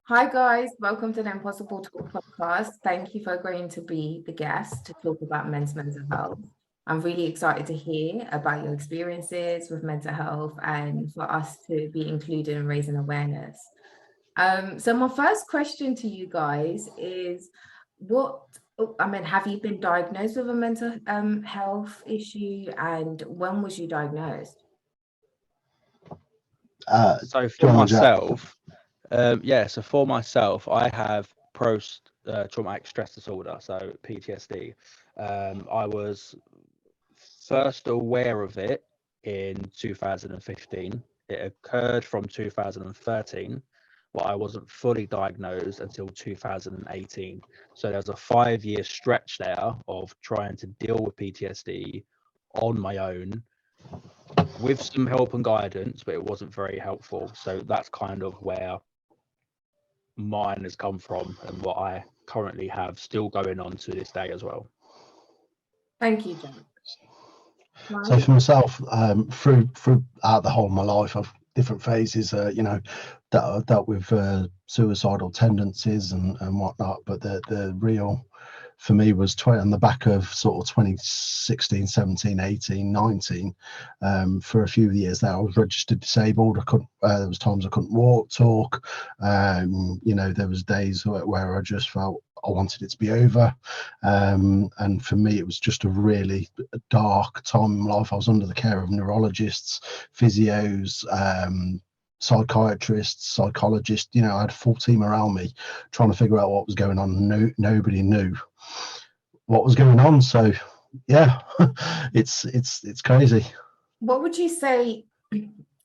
Hi guys, welcome to the Impossible Talk podcast. Thank you for agreeing to be the guest to talk about mental health. I'm really excited to hear about your experiences with mental health and for us to be included in raising awareness. So my first question to you guys is have you been diagnosed with a mental health issue and when was you diagnosed? So Do for you want to, Jack? myself, so for myself, I have post traumatic stress disorder, so PTSD. I was first aware of it in 2015. It occurred from 2013, but I wasn't fully diagnosed until 2018. So there's a 5-year stretch there of trying to deal with PTSD on my own with some help and guidance, but it wasn't very helpful. So that's kind of where mine has come from and what I currently have still going on to this day as well. Thank you, Jack. So for myself, throughout the whole of my life, I've different phases. That I've dealt with suicidal tendencies and whatnot. But the real for me was on the back of sort of 2016, 17, 18, 19. For a few years there, I was registered disabled. I couldn't. There was times I couldn't walk, talk. There was days where I just felt I wanted it to be over. And for me, it was just a really dark time in my life. I was under the care of neurologists, physios, psychiatrists, psychologists. I had a full team around me trying to figure out what was going on. Nobody knew what was going on. So yeah, it's crazy. What would you say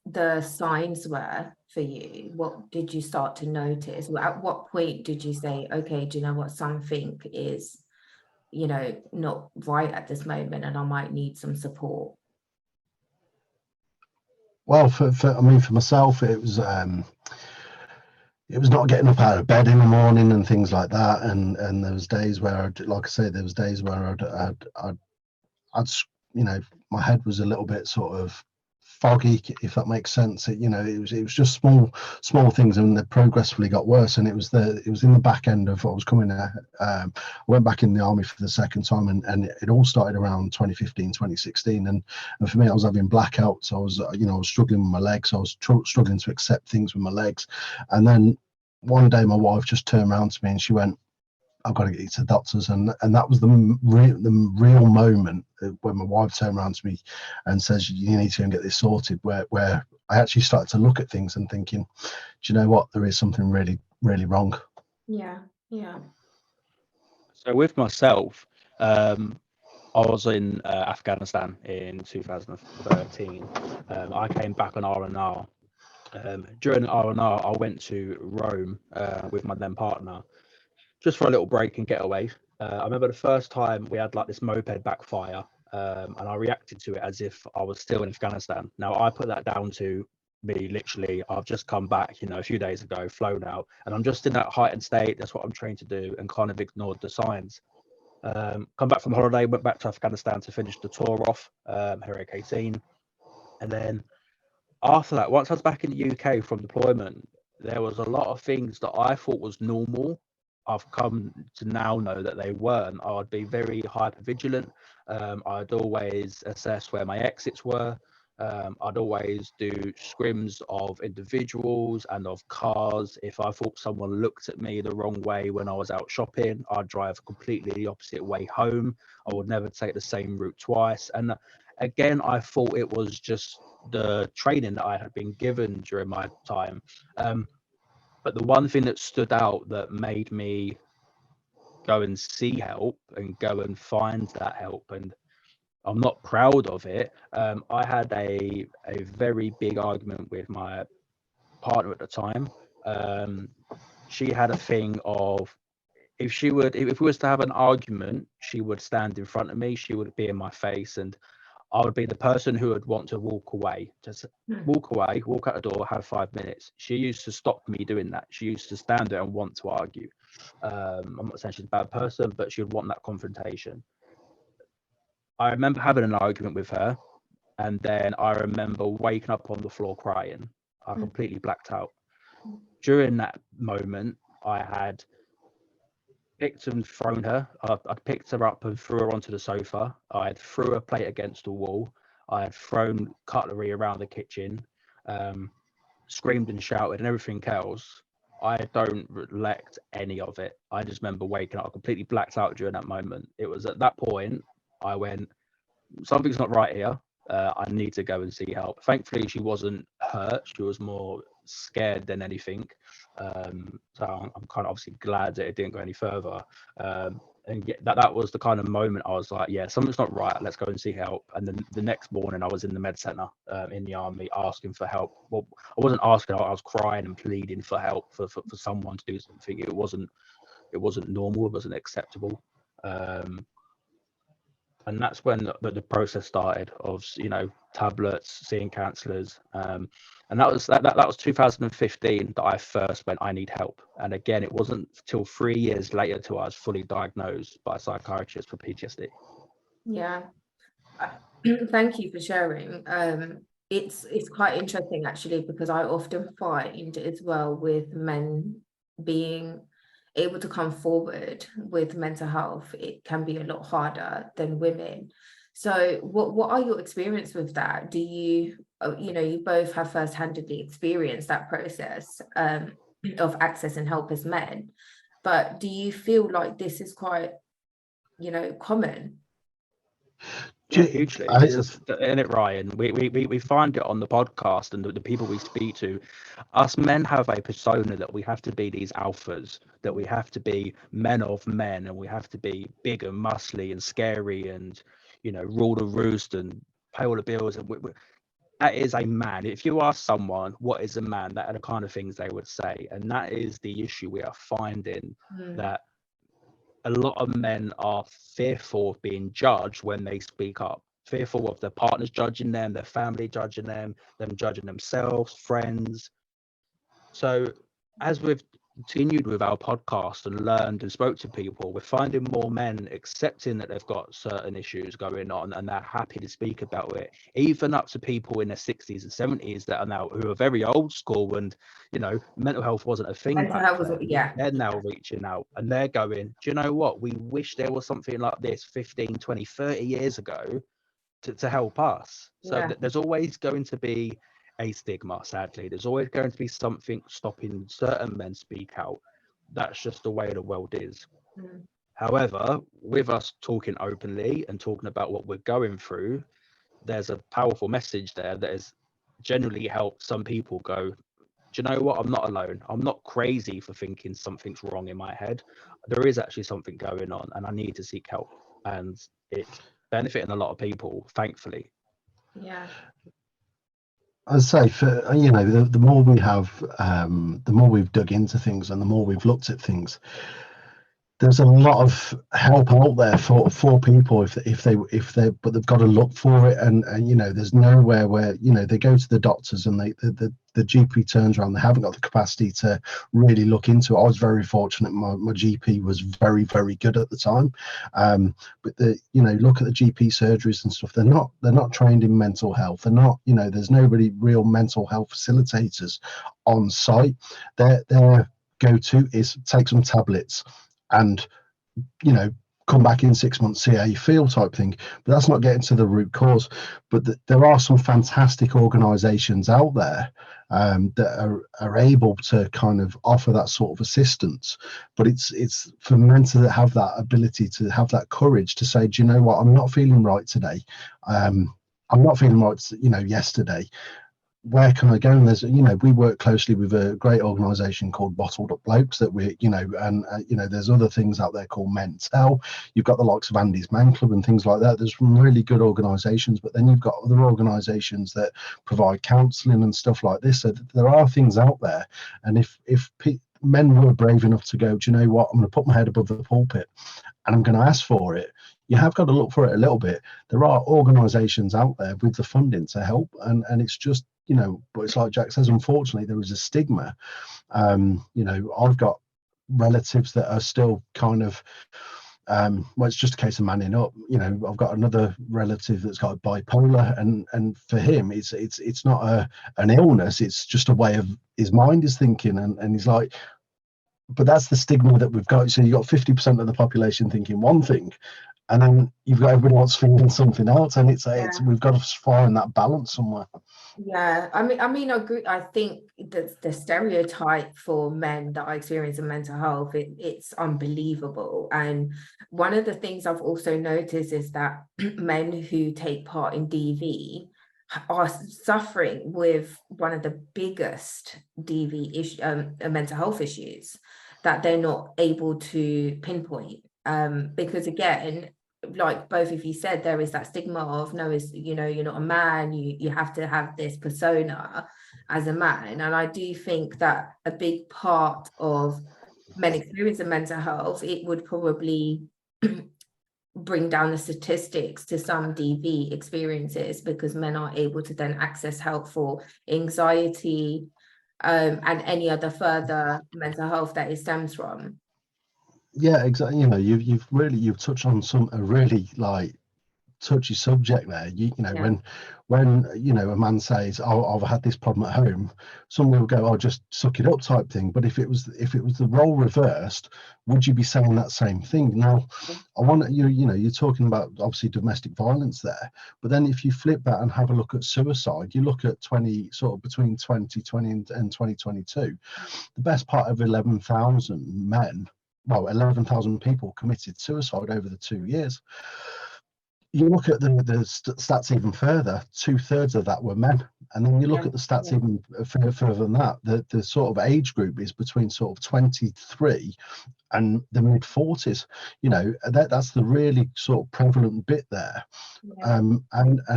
the signs were for you? What did you start to notice? At what point did you say, okay, do you know what, something is, not right at this moment and I might need some support? Well, for myself, it was not getting up out of bed in the morning and things like that. And there was days where, like I say, there was days where I'd my head was a little bit sort of foggy, if that makes sense. It was just small things, and they progressively got worse. And it was in the back end of what was coming there. I went back in the army for the second time, and it all started around 2015, 2016. And for me, I was having blackouts. I was struggling with my legs. I was struggling to accept things with my legs. And then one day, my wife just turned around to me and she went, I've got to get you to the doctors. And that was the real moment when my wife turned around to me and says, you need to go and get this sorted, where I actually started to look at things and thinking, do you know what, there is something really, really wrong. Yeah. So with myself, I was in Afghanistan in 2013. I came back on R&R. During R&R, I went to Rome with my then partner, just for a little break and getaway. I remember the first time we had like this moped backfire, and I reacted to it as if I was still in Afghanistan. Now I put that down to me literally, I've just come back, a few days ago, flown out, and I'm just in that heightened state. That's what I'm trained to do, and kind of ignored the signs. Come back from holiday, went back to Afghanistan to finish the tour off, Heroic 18, and then after that, once I was back in the UK from deployment, there was a lot of things that I thought was normal. I've come to now know that they weren't. I'd be very hyper vigilant. I'd always assess where my exits were. I'd always do scrims of individuals and of cars. If I thought someone looked at me the wrong way when I was out shopping, I'd drive completely the opposite way home. I would never take the same route twice. And again, I thought it was just the training that I had been given during my time. But the one thing that stood out that made me go and see help and go and find that help, and I'm not proud of it. I had a very big argument with my partner at the time. She had a thing of, if we was to have an argument, she would stand in front of me, she would be in my face, and I would be the person who would want to walk away, just walk out the door, have 5 minutes. She used to stop me doing that. She used to stand there and want to argue. I'm not saying she's a bad person, but she would want that confrontation. I remember having an argument with her, and then I remember waking up on the floor crying. I completely blacked out. during that moment, I had picked and thrown her. I'd picked her up and threw her onto the sofa. I had threw a plate against the wall. I had thrown cutlery around the kitchen, screamed and shouted and everything else. I don't recollect any of it. I just remember waking up completely blacked out during that moment. It was at that point I went, something's not right here. I need to go and see help. Thankfully, she wasn't hurt. She was more scared than anything. So I'm kind of obviously glad that it didn't go any further. And yeah, that was the kind of moment I was like, yeah, something's not right. Let's go and see help. And then the next morning, I was in the med center in the army asking for help. Well, I wasn't asking. I was crying and pleading for help for someone to do something. It wasn't normal. It wasn't acceptable. And that's when the process started of, you know, tablets, seeing counselors, and that was 2015 that I first went, I need help. And again, it wasn't till 3 years later till I was fully diagnosed by a psychiatrist for PTSD. Yeah. Thank you for sharing. It's quite interesting actually, because I often find as well with men being able to come forward with mental health, it can be a lot harder than women. So what are your experience with that? Do you, you know, you both have first-handedly experienced that process of accessing help as men, but do you feel like this is quite, you know, common? Yeah, hugely. This is in it, Ryan. We find it on the podcast and the people we speak to. Us men have a persona that we have to be these alphas, that we have to be men of men, and we have to be big and muscly and scary and, you know, rule the roost and pay all the bills. And that is a man. If you ask someone what is a man, that are the kind of things they would say. And that is the issue we are finding, that a lot of men are fearful of being judged when they speak up, fearful of their partners judging them, their family judging them judging themselves, friends. So as we've continued with our podcast and learned and spoke to people, we're finding more men accepting that they've got certain issues going on and they're happy to speak about it, even up to people in their 60s and 70s that are now, who are very old school, and, you know, mental health wasn't a thing back then. Yeah, they're now reaching out and they're going, do you know what, we wish there was something like this 15, 20, 30 years ago to help us. So there's always going to be a stigma, sadly. There's always going to be something stopping certain men speak out. That's just the way the world is. However, with us talking openly and talking about what we're going through, there's a powerful message there that has generally helped some people go, do you know what, I'm not alone. I'm not crazy for thinking something's wrong in my head. There is actually something going on and I need to seek help. And it's benefiting a lot of people, thankfully. Yeah. I'd say, for, you know, the more we have, the more we've dug into things and the more we've looked at things, there's a lot of help out there for people if they but they've got to look for it, and you know, there's nowhere where, you know, they go to the doctors and the GP turns around, they haven't got the capacity to really look into it. I was very fortunate, my GP was very, very good at the time, but you know, look at the GP surgeries and stuff, they're not trained in mental health, they're not, you know, there's nobody real mental health facilitators on site. Their go-to is take some tablets and, you know, come back in 6 months, see how you feel, type thing. But that's not getting to the root cause. But there are some fantastic organizations out there that are able to kind of offer that sort of assistance. But it's for men to have that ability, to have that courage to say, do you know what, I'm not feeling right today, I'm not feeling right, you know, yesterday, where can I go? And there's, you know, we work closely with a great organization called Bottled Up Blokes that we, you know, and you know, there's other things out there called Mentel. You've got the likes of Andy's Man Club and things like that. There's some really good organizations, but then you've got other organizations that provide counseling and stuff like this. So there are things out there, and if men were brave enough to go, do you know what, I'm going to put my head above the pulpit and I'm going to ask for it, you have got to look for it a little bit. There are organizations out there with the funding to help, and it's just, you know, but it's like Jack says, unfortunately there is a stigma. You know, I've got relatives that are still kind of Well, it's just a case of manning up. You know, I've got another relative that's got bipolar, and for him, it's not an illness. It's just a way of his mind is thinking, and he's like, but that's the stigma that we've got. So you've got 50% of the population thinking one thing, and then you've got everyone else thinking something else, and it's we've got to find that balance somewhere. Yeah, I agree. I think the stereotype for men that are experiencing mental health, it's unbelievable. And one of the things I've also noticed is that men who take part in DV are suffering with one of the biggest DV mental health issues that they're not able to pinpoint. Because again, like both of you said, there is that stigma of no, is you're not a man, you have to have this persona as a man. And I do think that a big part of men experiencing mental health, it would probably bring down the statistics to some DV experiences, because men are able to then access help for anxiety and any other further mental health that it stems from. Yeah, exactly. You know, you've touched on a really like touchy subject there. You know, Yeah. when a man says, "Oh, I've had this problem at home," someone will go, "Oh, just suck it up," type thing. But if it was the role reversed, would you be saying that same thing? Now, I want you're talking about obviously domestic violence there, but then if you flip that and have a look at suicide, you look at between 2020 and 2022, the best part of 11,000 men. Well, 11,000 people committed suicide over the 2 years. You look at the stats even further, 2/3 of that were men. And then you look at the stats even further than that, the sort of age group is between sort of 23 and the mid 40s. You know, that's the really sort of prevalent bit there. And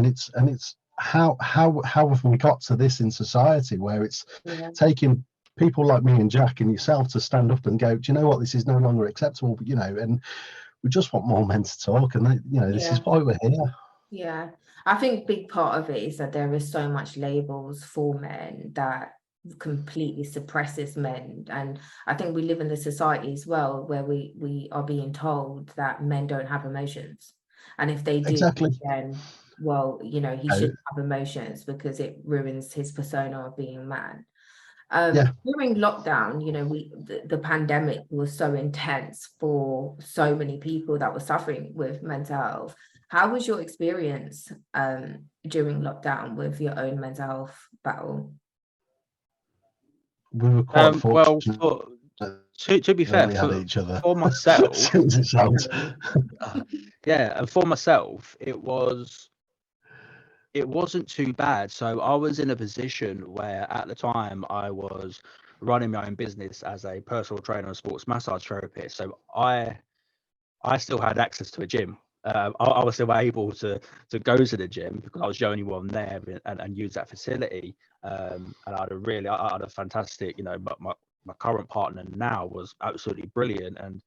it's how have we got to this in society where it's taking people like me and Jack and yourself to stand up and go, do you know what, this is no longer acceptable, but and we just want more men to talk, and this is why we're here. Yeah, I think a big part of it is that there is so much labels for men that completely suppresses men. And I think we live in the society as well where we are being told that men don't have emotions, and if they do, exactly, then well, he shouldn't have emotions because it ruins his persona of being a man. During lockdown, the pandemic was so intense for so many people that were suffering with mental health. How was your experience during lockdown with your own mental health battle? We were quite fortunate. Well, to be fair, for myself, and for myself, it wasn't too bad. So I was in a position where at the time I was running my own business as a personal trainer and sports massage therapist. So I still had access to a gym. I was still able to go to the gym because I was the only one there and use that facility. And I had a fantastic, my current partner now was absolutely brilliant. And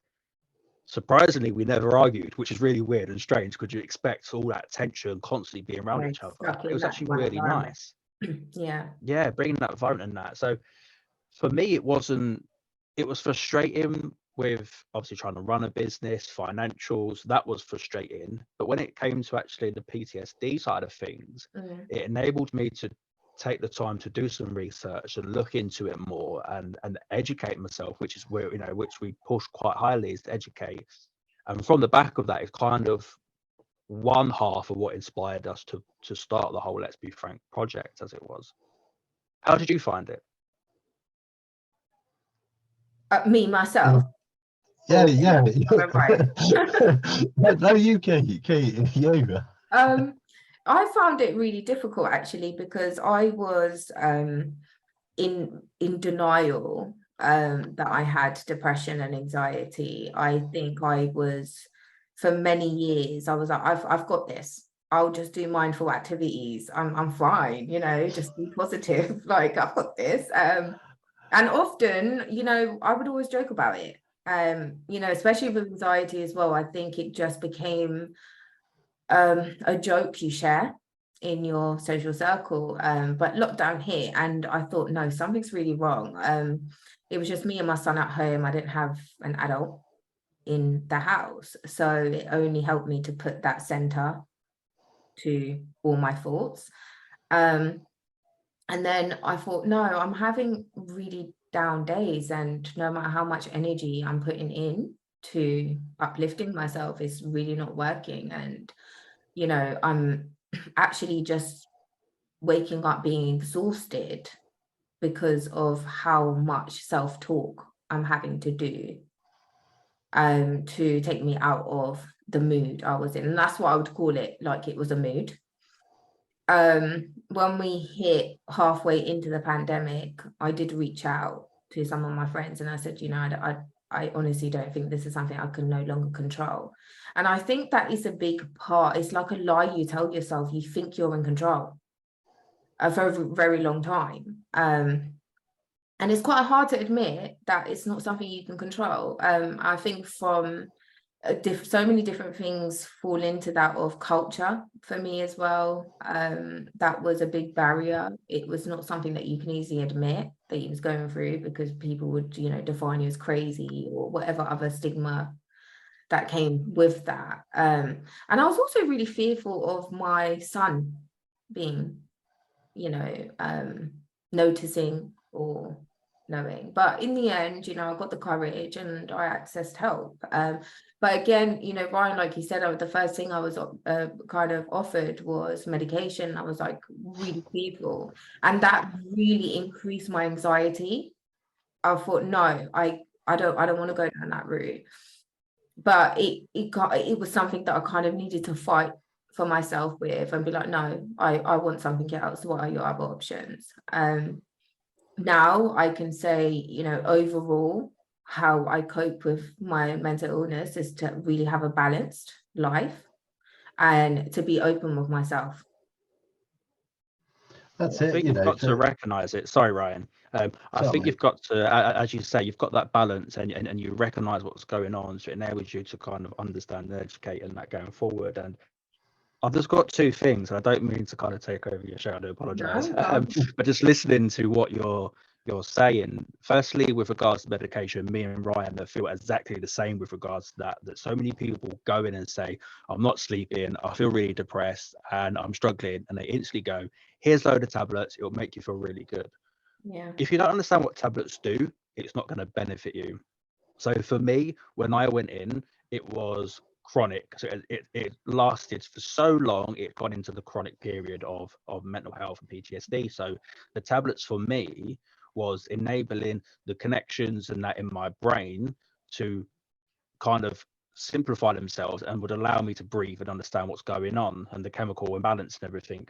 surprisingly, we never argued, which is really weird and strange because you expect all that tension constantly being around each other. It was actually really nice. Yeah, bringing that environment and that. So for me, it was frustrating with obviously trying to run a business, financials, that was frustrating. But when it came to actually the PTSD side of things, it enabled me to take the time to do some research and look into it more and educate myself, which is where which we push quite highly, is to educate. And from the back of that is kind of one half of what inspired us to start the whole Let's Be Frank project, as it was. How did you find it? Me myself. Yeah. No, you. I found it really difficult actually, because I was in denial that I had depression and anxiety. I think I was, for many years, I was like, I've got this. I'll just do mindful activities. I'm fine, just be positive. Like, I've got this. And often, I would always joke about it. Especially with anxiety as well. I think it just became a joke you share in your social circle, but lockdown hit and I thought, no, something's really wrong. It was just me and my son at home. I didn't have an adult in the house. So it only helped me to put that center to all my thoughts. And then I thought, no, I'm having really down days, and no matter how much energy I'm putting in to uplifting myself, is really not working. And, I'm actually just waking up being exhausted because of how much self-talk I'm having to do to take me out of the mood I was in. And that's what I would call it, like it was a mood. When we hit halfway into the pandemic, I did reach out to some of my friends and I said, I honestly don't think this is something I can no longer control. And I think that is a big part. It's like a lie you tell yourself. You think you're in control for a very long time. And it's quite hard to admit that it's not something you can control. I think from so many different things fall into that of culture for me as well. That was a big barrier. It was not something that you can easily admit that you was going through, because people would, define you as crazy or whatever other stigma that came with that. And I was also really fearful of my son being, noticing or knowing. But in the end, I got the courage and I accessed help. But again, Ryan, like you said, the first thing I was kind of offered was medication. I was like really fearful, and that really increased my anxiety. I thought, no, I don't want to go down that route. But it was something that I kind of needed to fight for myself with and be like, no, I want something else. What are your other options? Now I can say, overall, how I cope with my mental illness is to really have a balanced life and to be open with myself. That's I it. think you've got to recognize it. Sorry, Ryan. I think you've got to, as you say, you've got that balance, and you recognize what's going on, so it enables you to kind of understand and educate and that going forward. And I've just got two things. I don't mean to kind of take over your show. I do apologize. No. But just listening to what you're saying, firstly, with regards to medication, me and Ryan feel exactly the same with regards to that so many people go in and say, I'm not sleeping, I feel really depressed and I'm struggling, and they instantly go, here's a load of tablets, it'll make you feel really good. Yeah. If you don't understand what tablets do, it's not going to benefit you. So for me, when I went in, it was chronic. So it lasted for so long, it got into the chronic period of mental health and PTSD. So the tablets for me was enabling the connections and that in my brain to kind of simplify themselves and would allow me to breathe and understand what's going on and the chemical imbalance and everything.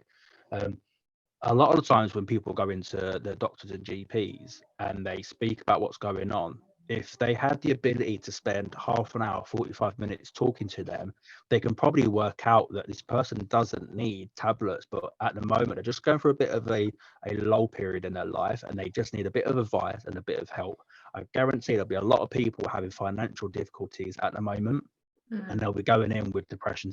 A lot of the times when people go into the doctors and GPs and they speak about what's going on, if they had the ability to spend half an hour, 45 minutes talking to them, they can probably work out that this person doesn't need tablets, but at the moment they're just going through a bit of a lull period in their life and they just need a bit of advice and a bit of help. I guarantee there'll be a lot of people having financial difficulties at the moment, and they'll be going in with depression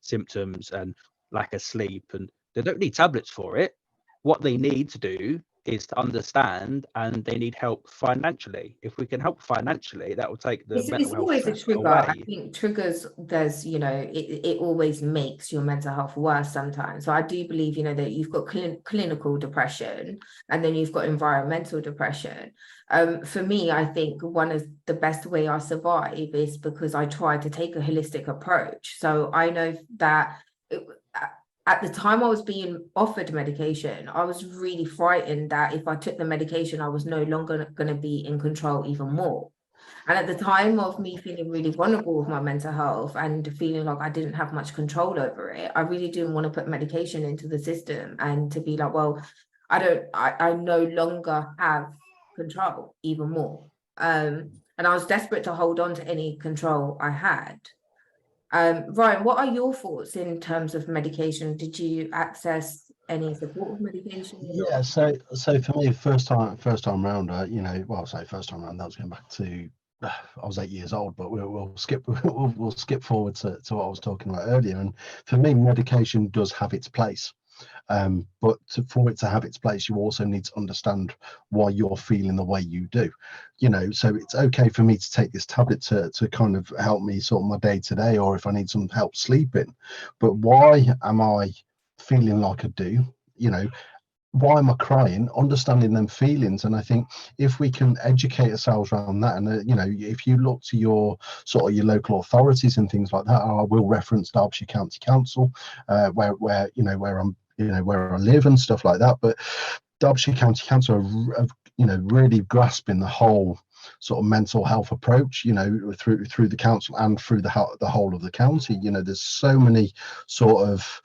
symptoms and lack of sleep, and they don't need tablets for it. What they need to do is to understand, and they need help financially. If we can help financially, that will take the mental It's health always a trigger. away. I think triggers, it always makes your mental health worse sometimes. So I do believe, that you've got clinical depression and then you've got environmental depression. For me, I think one of the best way I survive is because I try to take a holistic approach. So I know that at the time I was being offered medication, I was really frightened that if I took the medication, I was no longer going to be in control even more. And at the time of me feeling really vulnerable with my mental health and feeling like I didn't have much control over it, I really didn't want to put medication into the system and to be like, well, I no longer have control even more. And I was desperate to hold on to any control I had. Ryan, what are your thoughts in terms of medication? Did you access any supportive medication? Yeah, so for me, first time round, well, I'll say first time round, that was going back to I was 8 years old, but we'll skip we'll skip forward to what I was talking about earlier. And for me, medication does have its place. But for it to have its place, you also need to understand why you're feeling the way you do. You know, so it's okay for me to take this tablet to kind of help me sort my day to day, or if I need some help sleeping. But why am I feeling like I do? You know, why am I crying? Understanding them feelings. And I think if we can educate ourselves around that, and you know, if you look to your sort of your local authorities and things like that, I will reference Derbyshire County Council, where you know, where I'm, you know, where I live and stuff like that. But Derbyshire County Council are you know, really grasping the whole sort of mental health approach, you know, through the council and through the whole of the county. You know, there's so many sort of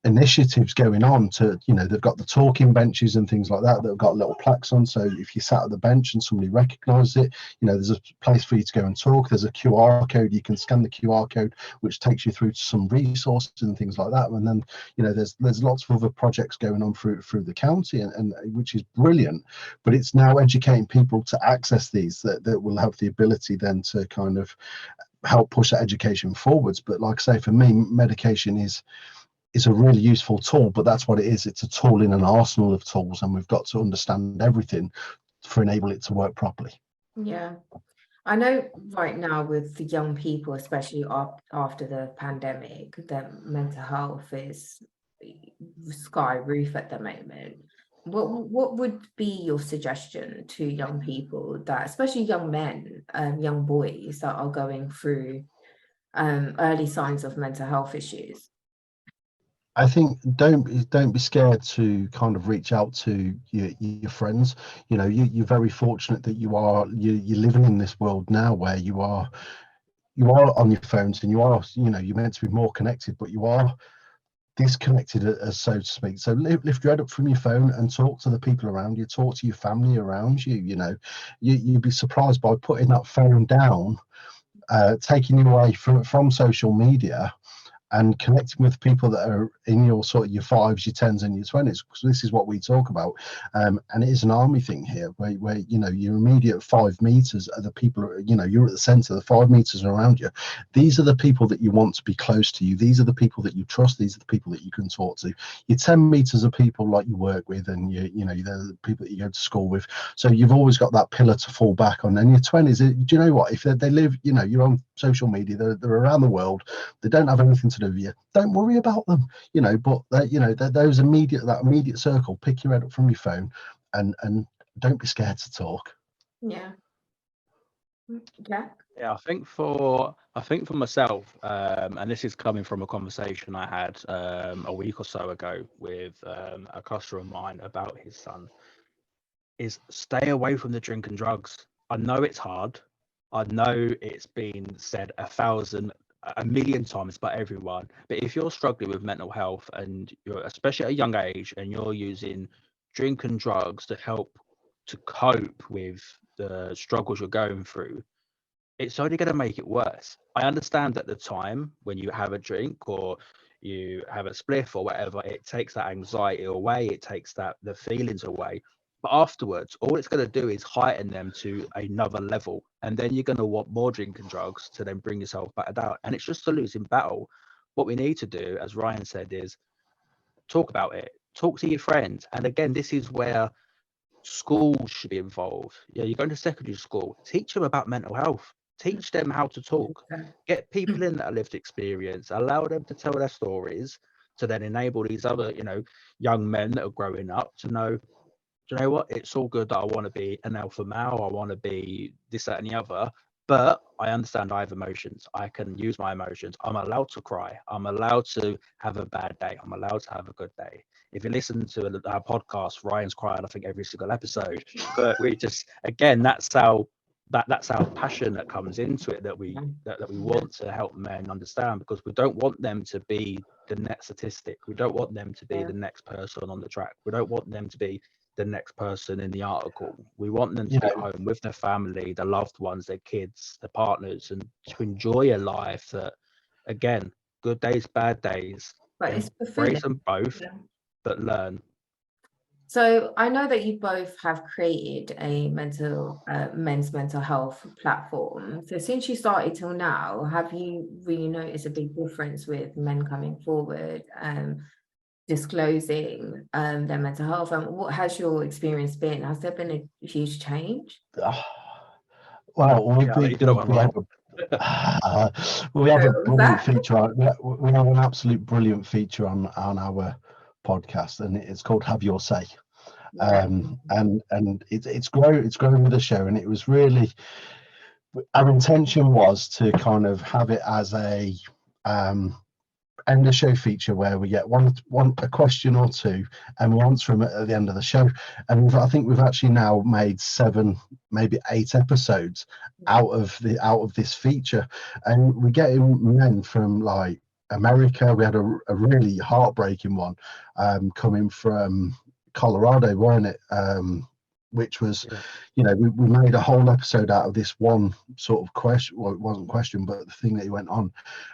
initiatives going on to, you know, they've got the talking benches and things like that have got little plaques on, so if you sat at the bench and somebody recognizes it, you know, there's a place for you to go and talk. There's a QR code, you can scan the QR code, which takes you through to some resources and things like that. And then, you know, there's lots of other projects going on through the county, and which is brilliant. But it's now educating people to access these that will have the ability then to kind of help push that education forwards. But like I say, for me, medication is a really useful tool, but that's what it is. It's a tool in an arsenal of tools, and we've got to understand everything for enable it to work properly. Yeah. I know right now with the young people, especially after the pandemic, their mental health is sky roof at the moment. What would be your suggestion to young people, that, especially young men, young boys that are going through early signs of mental health issues? I think don't be scared to kind of reach out to your friends. You know, you're very fortunate that you're living in this world now where you are on your phones, and you are, you know, you're meant to be more connected, but you are disconnected, as so to speak. So lift your head up from your phone and talk to the people around you, talk to your family around you. You know, you'd be surprised by putting that phone down, taking you away from social media, and connecting with people that are in your sort of your 5s, your 10s, and your 20s, because this is what we talk about. And it is an army thing here, where you know, your immediate 5 meters are the people, you know, you're at the center, the 5 meters around you. These are the people that you want to be close to you. These are the people that you trust. These are the people that you can talk to. Your 10 meters are people like you work with, and you know, they're the people that you go to school with. So you've always got that pillar to fall back on. And your 20s, do you know what? If they live, you know, you're on social media, they're around the world, they don't have anything to do with you, don't worry about them, you know. But you know, that immediate circle, pick your head up from your phone, and don't be scared to talk. Yeah. Jack? Yeah, I think for myself, and this is coming from a conversation I had a week or so ago with a customer of mine about his son, is stay away from the drink and drugs. I know it's hard. I know it's been said a million times by everyone. But if you're struggling with mental health, and you're especially at a young age, and you're using drink and drugs to help to cope with the struggles you're going through, it's only going to make it worse. I understand at the time when you have a drink or you have a spliff or whatever, it takes that anxiety away, it takes the feelings away. But afterwards, all it's going to do is heighten them to another level. And then you're going to want more drink and drugs to then bring yourself back down. And it's just a losing battle. What we need to do, as Ryan said, is talk about it, talk to your friends. And again, this is where schools should be involved. Yeah, you're going to secondary school, teach them about mental health, teach them how to talk, get people in that have lived experience, allow them to tell their stories, to then enable these other, you know, young men that are growing up to know, do you know what, it's all good that I want to be an alpha male, I want to be this, that, and the other, but I understand I have emotions. I can use my emotions. I'm allowed to cry. I'm allowed to have a bad day. I'm allowed to have a good day. If you listen to our podcast, Ryan's crying, I think, every single episode. But we just, again, that's our passion that comes into it, that we want to help men understand, because we don't want them to be the next statistic. We don't want them to be the next person on the track. We don't want them to be the next person in the article. We want them to be at home with their family, their loved ones, their kids, their partners, and to enjoy a life that, again, good days, bad days, But it's embrace them both, Yeah. but learn. So I know that you both have created a men's mental health platform. So since you started till now, have you really noticed a big difference with men coming forward? disclosing their mental health, and what has your experience been? Has there been a huge change? Well, Yeah, I'll let you do that one, Ryan. we have So a what was brilliant that? feature. We have an absolute brilliant feature on our podcast, and it's called Have Your Say. Yeah. And it's growing with the show, and it was really, our intention was to kind of have it as a end of show feature where we get a question or two and we answer them at the end of the show. And I think we've actually now made 7, maybe 8 episodes out of this feature, and we get in men from like America. We had a really heartbreaking one coming from Colorado, weren't it? Which was, we made a whole episode out of this one sort of question. Well, it wasn't question, but the thing that he went on,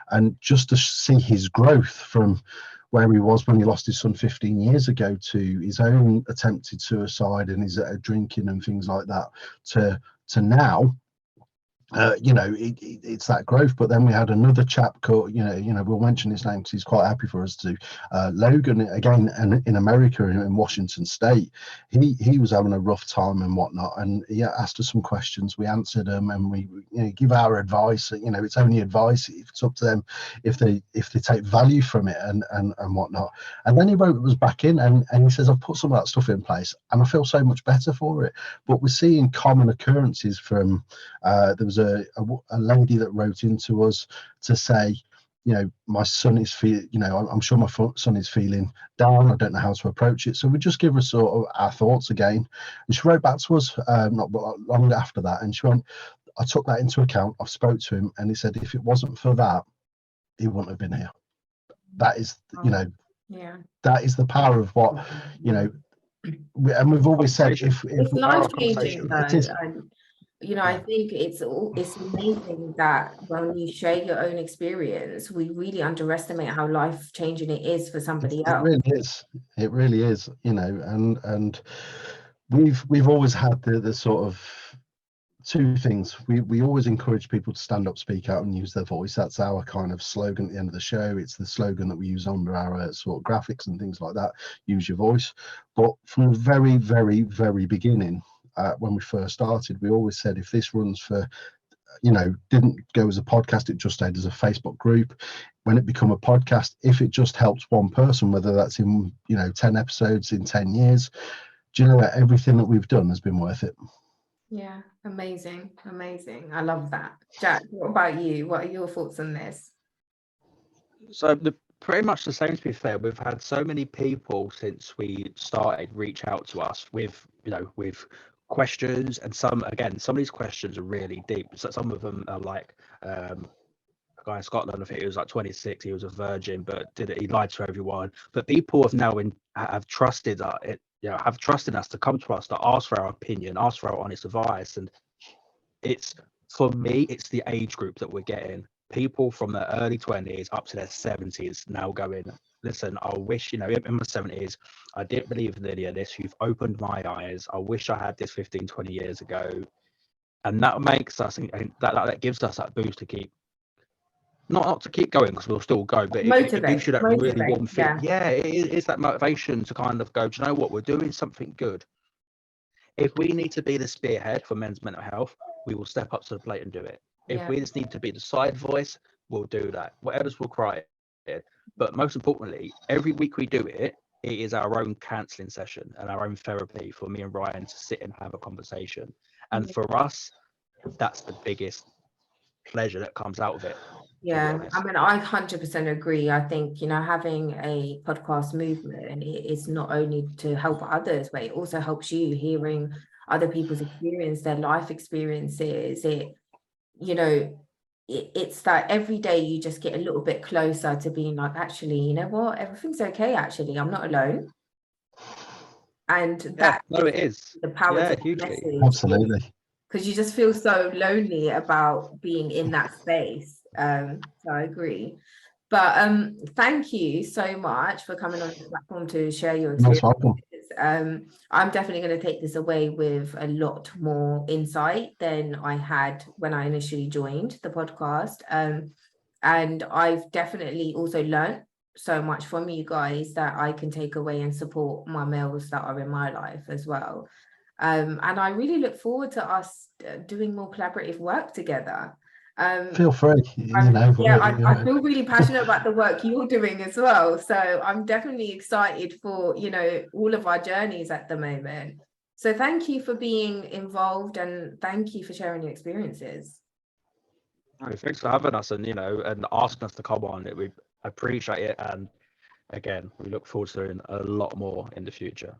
and just to see his growth from where he was when he lost his son 15 years ago to his own attempted suicide and his drinking and things like that, to now. It's that growth. But then we had another chap called, we'll mention his name because he's quite happy for us to. Logan, again, in America, in Washington State, he was having a rough time and whatnot, and he asked us some questions. We answered them, and we give our advice. It's only advice. It's up to them if they take value from it and whatnot. And then he wrote us back in, and he says, I've put some of that stuff in place, and I feel so much better for it. But we're seeing common occurrences from. There was a lady that wrote into us to say, my son is I'm sure my son is feeling down. I don't know how to approach it. So we just give her sort of our thoughts again. And she wrote back to us not long after that. And she went, I took that into account. I spoke to him, and he said, if it wasn't for that, he wouldn't have been here. That is, that is the power of what, and we've always said, if it's life changing though. It is. I think it's amazing that when you share your own experience, we really underestimate how life changing it is for somebody else. It really is, and we've always had the sort of 2 things. We always encourage people to stand up, speak out, and use their voice. That's our kind of slogan at the end of the show. It's the slogan that we use under our sort of graphics and things like that. Use your voice. But from the very, very, very beginning, when we first started, we always said, if this runs for, didn't go as a podcast, it just stayed as a Facebook group. When it become a podcast, if it just helps one person, whether that's in 10 episodes in 10 years, do you know that everything that we've done has been worth it? Yeah, amazing. I love that. Jack, what about you? What are your thoughts on this? So pretty much the same, to be fair. We've had so many people since we started reach out to us with questions, and some of these questions are really deep. So some of them are like a guy in Scotland, I think he was like 26, he was a virgin, but he lied to everyone. But people have now have trusted have trusted us to come to us to ask for our opinion, ask for our honest advice. And for me, it's the age group that we're getting. People from their early 20s up to their 70s now going, listen, I wish, in my 70s, I didn't believe in any of this. You've opened my eyes. I wish I had this 15, 20 years ago. And that makes us, that gives us that boost to keep, not to keep going, because we'll still go, but it gives you that really warm feeling. Yeah, it is that motivation to kind of go, do you know what, we're doing something good. If we need to be the spearhead for men's mental health, we will step up to the plate and do it. If we just need to be the side voice, we'll do that. Whatever will cry it. But most importantly, every week we do it, it is our own counselling session and our own therapy for me and Ryan to sit and have a conversation. And for us, that's the biggest pleasure that comes out of it. Yeah, I mean, I 100% agree. I think, having a podcast movement is not only to help others, but it also helps you hearing other people's experience, their life experiences. It's that every day you just get a little bit closer to being like, actually, you know what, everything's okay. Actually, I'm not alone. And it is the power of the message. Absolutely. Because you just feel so lonely about being in that space. So I agree. But thank you so much for coming on the platform to share your experiences. I'm definitely going to take this away with a lot more insight than I had when I initially joined the podcast. And I've definitely also learned so much from you guys that I can take away and support my males that are in my life as well. And I really look forward to us doing more collaborative work together. Feel free, I feel really passionate about the work you're doing as well. So I'm definitely excited for, all of our journeys at the moment. So thank you for being involved and thank you for sharing your experiences. Thanks for having us and asking us to come on. We appreciate it, and again, we look forward to doing a lot more in the future.